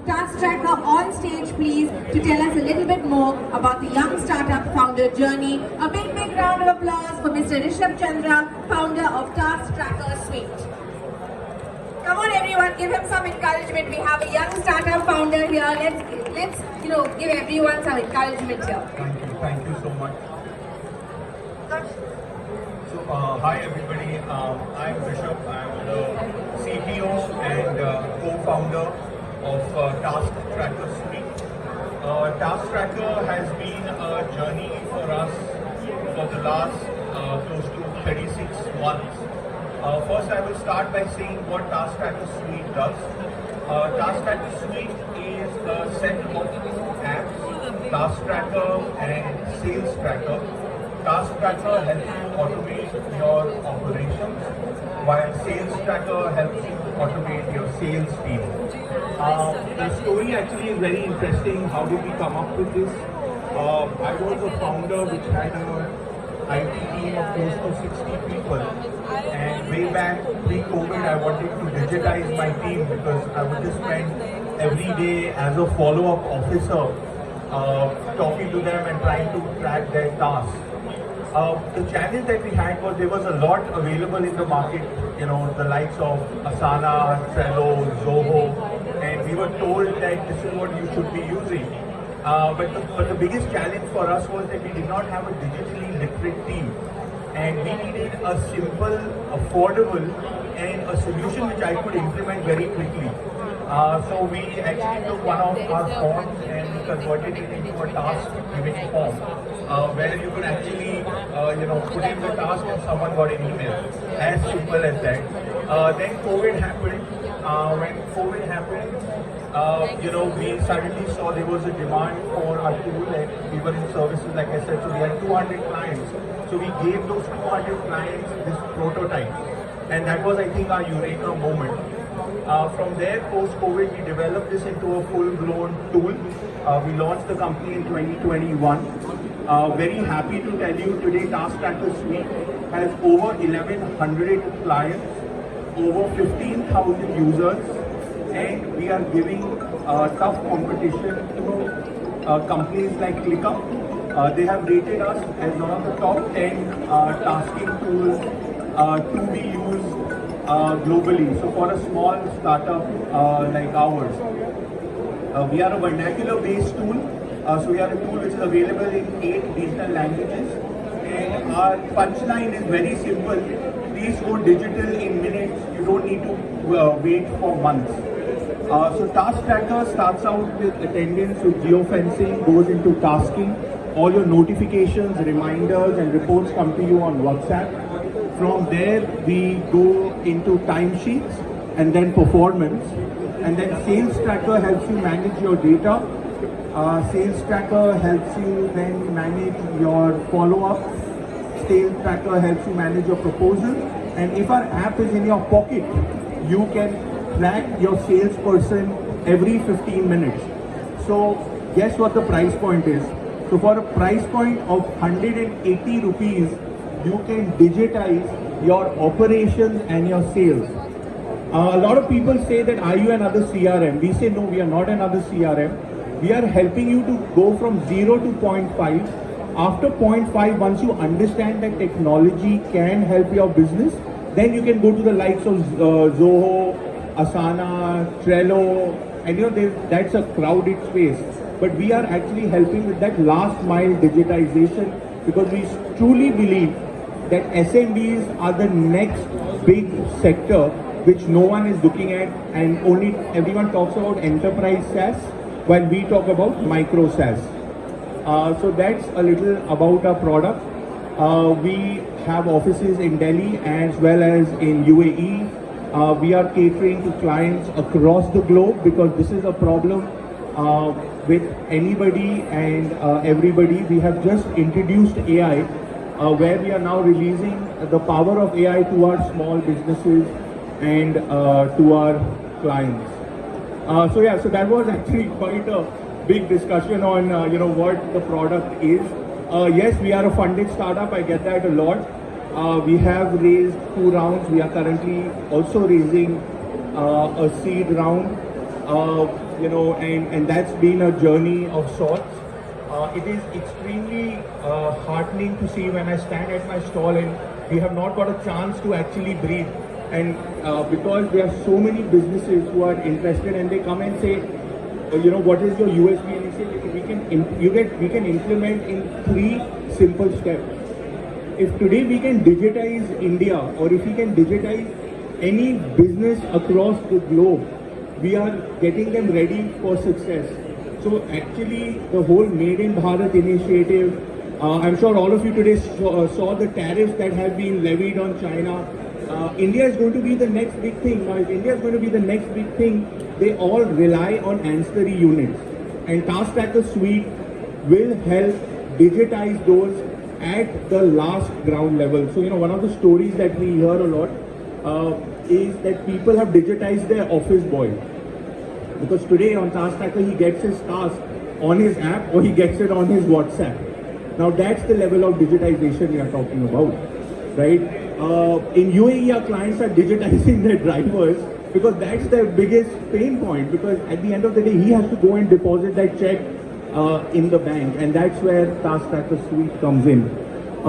Task Tracker on stage, please, to tell us a little bit more about the young startup founder journey. A big, big round of applause for Mr. Rishabh Chandra, founder of Task Tracker Suite. Come on, everyone, give him some encouragement. We have a young startup founder here. Let's give everyone some encouragement here. Thank you so much. So, hi everybody. I'm Rishabh. I'm the CTO and co-founder of Task Tracker Suite. Task Tracker has been a journey for us for the last close to 36 months. First, I will start by saying what Task Tracker Suite does. Task Tracker Suite is a set of apps, Task Tracker and Sales Tracker. Task Tracker helps you automate your operations, while Sales Tracker helps you automate your sales team. The story actually is very interesting. How did we come up with this? I was a founder which had an IT team of close to 60 people, and way back pre-COVID I wanted to digitize my team because I would just spend every day as a follow-up officer talking to them and trying to track their tasks. The challenge that we had was there was a lot available in the market, the likes of Asana, Trello, Zoho, and we were told that this is what you should be using. But the biggest challenge for us was that we did not have a digitally literate team, and we needed a simple, affordable, and a solution which I could implement very quickly. So we actually took one of our forms and converted it into a task-giving form, where you could actually, put in the task and someone got an email. As simple as that. Then COVID happened. When COVID happened, we suddenly saw there was a demand for our tool, and we were in services, like I said, so we had 200 clients. So we gave those 200 clients this prototype, and that was, I think, our eureka moment. From there, post-COVID, we developed this into a full-blown tool. We launched the company in 2021. Very happy to tell you today, Task Tracker Suite has over 1,100 clients, over 15,000 users, and we are giving tough competition to companies like ClickUp. They have rated us as one of the top 10 tasking tools to be used globally. So for a small startup like ours, we are a vernacular-based tool. So we are a tool which is available in 8 regional languages. And our punchline is very simple. Please go digital in minutes. You don't need to wait for months. So Task Tracker starts out with attendance, with geofencing, goes into tasking. All your notifications, reminders and reports come to you on WhatsApp. From there, we go into timesheets and then performance. And then Sales Tracker helps you manage your data. Sales Tracker helps you then manage your follow-up. Sales Tracker helps you manage your proposal. And if our app is in your pocket, you can track your salesperson every 15 minutes. So guess what the price point is? So for a price point of 180 rupees, you can digitize your operations and your sales. A lot of people say that, are you another CRM? We say no, we are not another CRM. We are helping you to go from 0 to 0.5. After 0.5, once you understand that technology can help your business, then you can go to the likes of Zoho, Asana, Trello, and that's a crowded space. But we are actually helping with that last mile digitization, because we truly believe that SMBs are the next big sector which no one is looking at, and only everyone talks about enterprise SaaS while we talk about micro SaaS. So that's a little about our product. We have offices in Delhi as well as in UAE. We are catering to clients across the globe because this is a problem with anybody and everybody. We have just introduced AI, where we are now releasing the power of AI to our small businesses and to our clients. So that was actually quite a big discussion on what the product is. Yes, we are a funded startup. I get that a lot. We have raised 2 rounds. We are currently also raising a seed round. and that's been a journey of sorts. It is extremely heartening to see when I stand at my stall and we have not got a chance to actually breathe. And because there are so many businesses who are interested and they come and say, what is your USP? And they say, we can implement in 3 simple steps. If today we can digitize India, or if we can digitize any business across the globe, we are getting them ready for success. So actually, the whole Made in Bharat initiative, I'm sure all of you today saw the tariffs that have been levied on China. India is going to be the next big thing. Now, if India is going to be the next big thing, they all rely on ancillary units. And Task Tracker Suite will help digitize those at the last ground level. So, one of the stories that we hear a lot is that people have digitized their office boy. Because today on Task Tracker, he gets his task on his app or he gets it on his WhatsApp. Now that's the level of digitization we are talking about, right? In UAE, our clients are digitizing their drivers because that's their biggest pain point, because at the end of the day, he has to go and deposit that check in the bank, and that's where Task Tracker Suite comes in.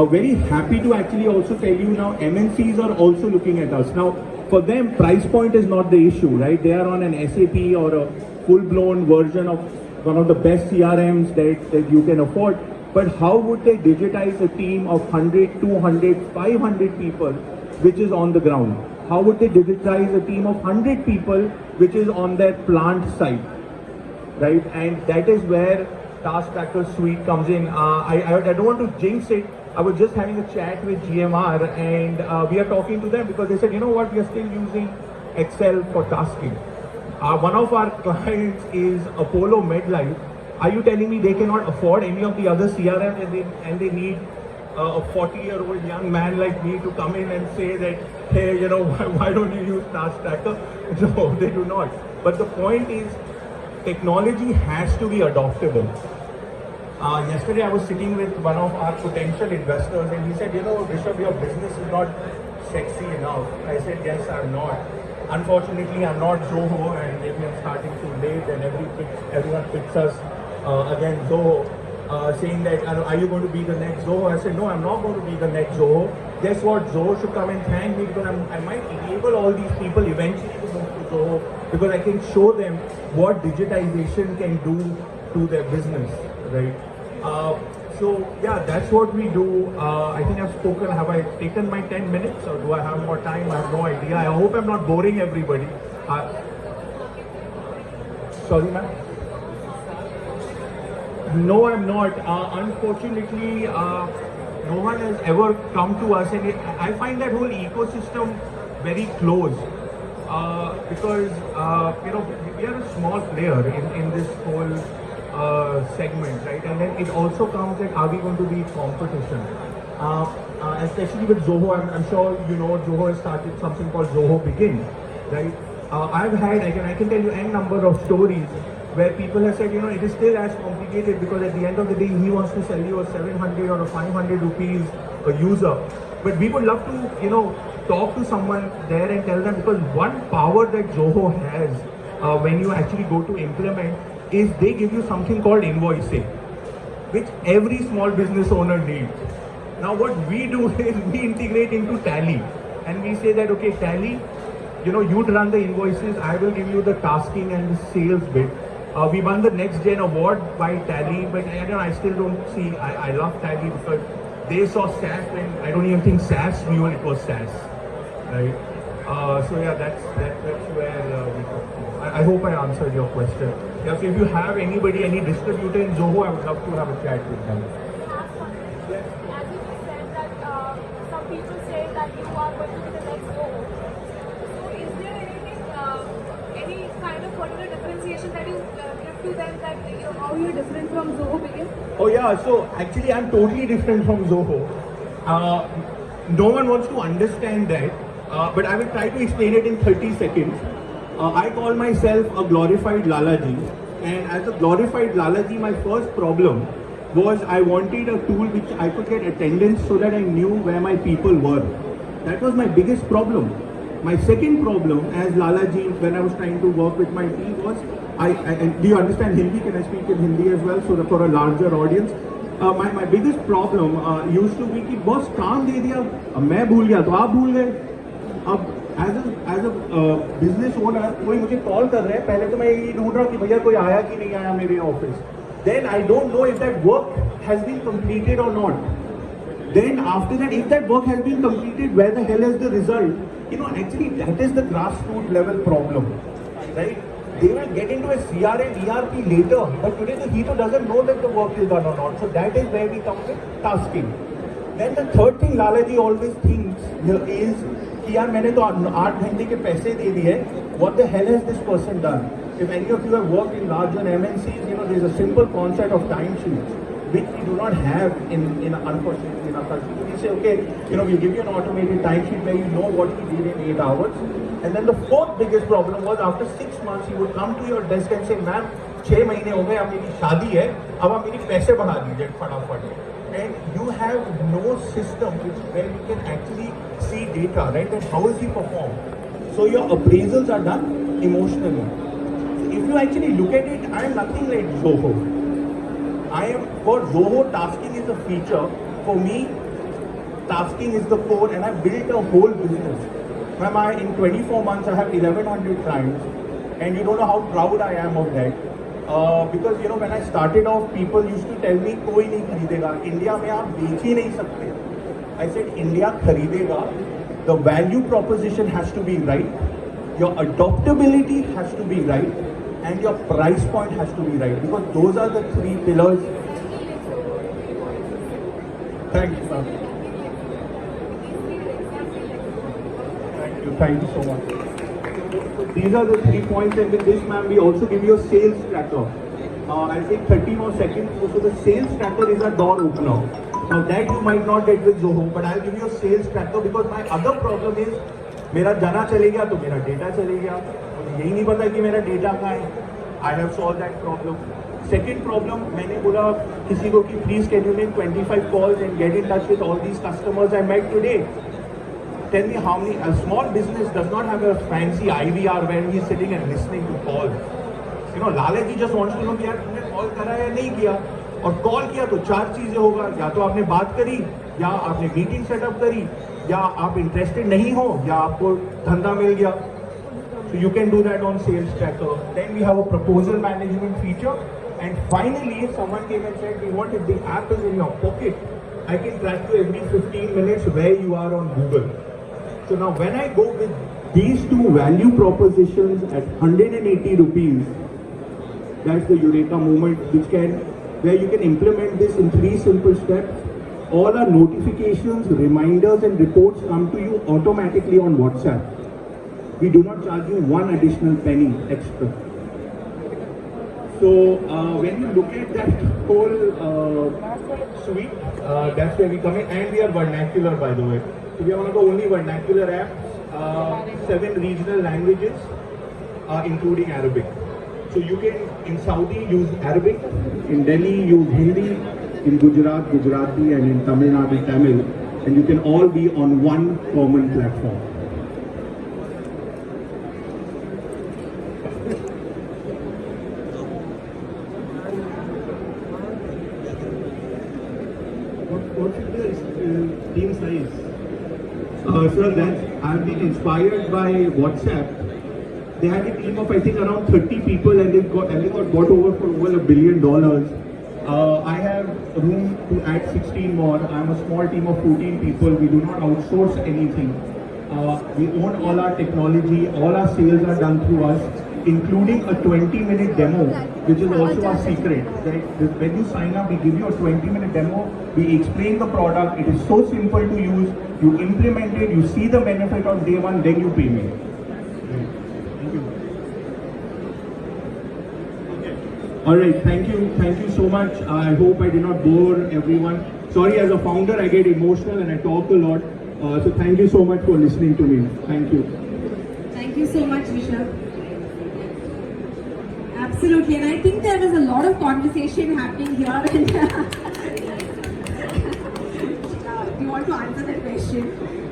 Very happy to actually also tell you now MNCs are also looking at us. Now, for them, price point is not the issue, right? They are on an SAP or a full-blown version of one of the best CRMs that you can afford. But how would they digitize a team of 100, 200, 500 people which is on the ground? How would they digitize a team of 100 people which is on their plant site, right? And that is where Task Tracker Suite comes in. I don't want to jinx it. I was just having a chat with GMR and we are talking to them because they said, you know what, we are still using Excel for tasking. One of our clients is Apollo MedLife. Are you telling me they cannot afford any of the other CRM and they need a 40-year-old young man like me to come in and say that, hey, why don't you use Task Tracker? No, they do not. But the point is, technology has to be adoptable. Yesterday I was sitting with one of our potential investors and he said, Rishabh, your business is not sexy enough. I said, yes, I'm not. Unfortunately, I'm not Zoho, and maybe I'm starting too late and everyone picks us against Zoho, saying that, are you going to be the next Zoho? I said, no, I'm not going to be the next Zoho. Guess what? Zoho should come and thank me because I might enable all these people eventually to move to Zoho because I can show them what digitization can do to their business, right? So yeah, that's what we do. I think I've spoken. Have I taken my 10 minutes or do I have more time? I have no idea. I hope I'm not boring everybody. Sorry, ma'am? No, I'm not. Unfortunately, no one has ever come to us, and I find that whole ecosystem very close because we are a small player in this whole segment, right? And then it also comes that are we going to be competition? Especially with Zoho, I'm sure Zoho has started something called Zoho Begin, right? I've had, I can tell you n number of stories where people have said, it is still as complicated because at the end of the day, he wants to sell you a 700 or a 500 rupees a user. But we would love to, talk to someone there and tell them, because one power that Zoho has when you actually go to implement is they give you something called invoicing, which every small business owner needs. Now what we do is we integrate into Tally and we say that, okay, Tally, you'd run the invoices, I will give you the tasking and the sales bit. We won the Next Gen award by Tally, but I still don't see, I love Tally because they saw SaaS when I don't even think SaaS knew it was SaaS, right? So yeah, that's where we come from. I hope I answered your question. Yeah, so if you have anybody, any distributor in Zoho, I would love to have a chat with them. As you just said that some people say that you are going to be the next Zoho. So is there any kind of particular differentiation that you give to them that how you're different from Zoho Begin? Oh yeah, so actually I'm totally different from Zoho. No one wants to understand that, but I will try to explain it in 30 seconds. I call myself a glorified Lalaji, and as a glorified Lalaji, my first problem was I wanted a tool which I could get attendance so that I knew where my people were. That was my biggest problem. My second problem, as Lalaji, when I was trying to work with my team, was do you understand Hindi? Can I speak in Hindi as well, so that for a larger audience? My biggest problem used to be कि boss काम दे दिया, मैं भूल गया तो आप भूल गए. अब एज अ बिजनेस ओनर कोई मुझे कॉल कर रहा है, पहले तो मैं ये ढूंढ रहा हूँ कि भैया कोई आया कि नहीं आया मेरे office. Then I don't know if that work has been completed और नॉट. Then after that, if that work has been completed, where the hell is the result? You know, actually that is the grassroots level problem, right? They will get into a CRM, ERP later, but today the hero doesn't know that the work is done or not. So that is where we come with tasking. Then the third thing Lalaji always thinks is कि यार मैंने तो 8 घंटे के पैसे दे दिए. What the hell has this person done? If any of you have worked in larger MNCs, you know there is a simple concept of time sheets, which we do not have unfortunately in our country. We say, okay, you know, we give you an automated time sheet where you know what you did in 8 hours. And then the fourth biggest problem was after 6 months, you would come to your desk and say, ma'am, 6 महीने हो गए, अब मेरी शादी है, अब आप मेरी पैसे बढ़ा दीजिए फटाफट. And you have no system where you can actually see data, right? And how is he performed? So your appraisals are done emotionally. If you actually look at it, I am nothing like Zoho. For Zoho, tasking is a feature. For me, tasking is the core, and I built a whole business. In 24 months, I have 1100 clients, and you don't know how proud I am of that. Because you know, when I started off, people used to tell me, "कोई नहीं खरीदेगा, India में आप बेच ही नहीं सकते." I said, "India खरीदेगा. The value proposition has to be right, your adoptability has to be right, and your price point has to be right, because those are the 3 pillars." Thank you, ma'am. Thank you so much. So these are the 3 points, and with this, ma'am, we also give you a sales tracker. I'll take 30 more seconds. So the sales tracker is a door opener. Now that you might not get with Zoho, but I'll give you a sales tracker because my other problem is मेरा जाना चले गया तो मेरा data चले गया, मुझे यही नहीं पता कि मेरा डेटा कहाँ है. I have solved that problem. Second problem, मैंने बोला किसी को कि please scheduling 25 calls and get in touch with all these customers I met today. Tell me how many, a small business does not have a fancy IVR where he is sitting and listening to calls. You know, Lalaji just wants to know कि यार तुमने call करा या नहीं किया, और call किया तो 4 चीजें होगा, या तो आपने बात करी, या आपने मीटिंग सेटअप करी, या आप इंटरेस्टेड नहीं हो, या आपको धंधा मिल गया. So you can do that on Sales Tracker. Then we have a proposal management feature. And finally, someone came and said, we want if the app is in your pocket, I can track you every 15 minutes where you are on Google. So now when I go with these 2 value propositions at 180 rupees, that's the Eureka moment, where you can implement this in 3 simple steps. All our notifications, reminders and reports come to you automatically on WhatsApp. We do not charge you 1 additional penny extra. So when you look at that whole suite, that's where we come in, and we are vernacular, by the way. So we are one of the only vernacular apps, 7 regional languages, including Arabic. So you can, in Saudi, use Arabic, in Delhi, use Hindi, in Gujarat, Gujarati, and in Tamil Nadu, Tamil, and you can all be on one common platform. What's the team size? Sir, I've been inspired by WhatsApp. They had a team of I think around 30 people, and they got bought over for over $1 billion. I have room to add 16 more. I'm a small team of 14 people. We do not outsource anything. We own all our technology. All our sales are done through us, including a 20-minute demo, which is also our secret. Right? When you sign up, we give you a 20-minute demo. We explain the product. It is so simple to use. You implement it. You see the benefit on day 1. Then you pay me. Thank you. All right, thank you so much. I hope I did not bore everyone. Sorry, as a founder, I get emotional and I talk a lot. So thank you so much for listening to me. Thank you. Thank you so much, Rishabh. Absolutely, and I think there was a lot of conversation happening here. And do you want to answer that question?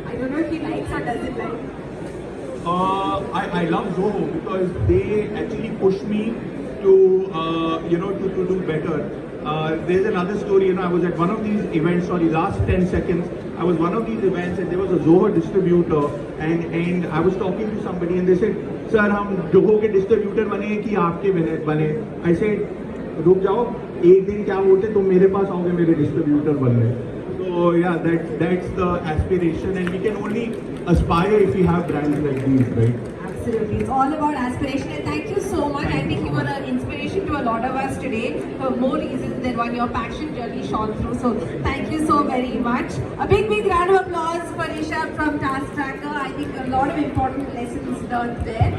I don't know if he likes or doesn't like. I love Zoho because they actually push me to to do better. There's another story. I was at one of these events. Sorry, last 10 seconds. I was one of these events and there was a Zoho distributor and I was talking to somebody and they said, "Sir, हम Zoho के distributor बने कि आपके बने?" I said, "रुक जाओ, एक दिन क्या बोलते तुम मेरे पास आओगे मेरे distributor बनने." So yeah, that's the aspiration, and we can only aspire if we have brands like these, right? Absolutely. It's all about aspiration. And thank you so much. I think you were an inspiration to a lot of us today for more reasons than one. Your passion really shone through. So thank you so very much. A big round of applause for Rishabh from Task Tracker. I think a lot of important lessons learned there.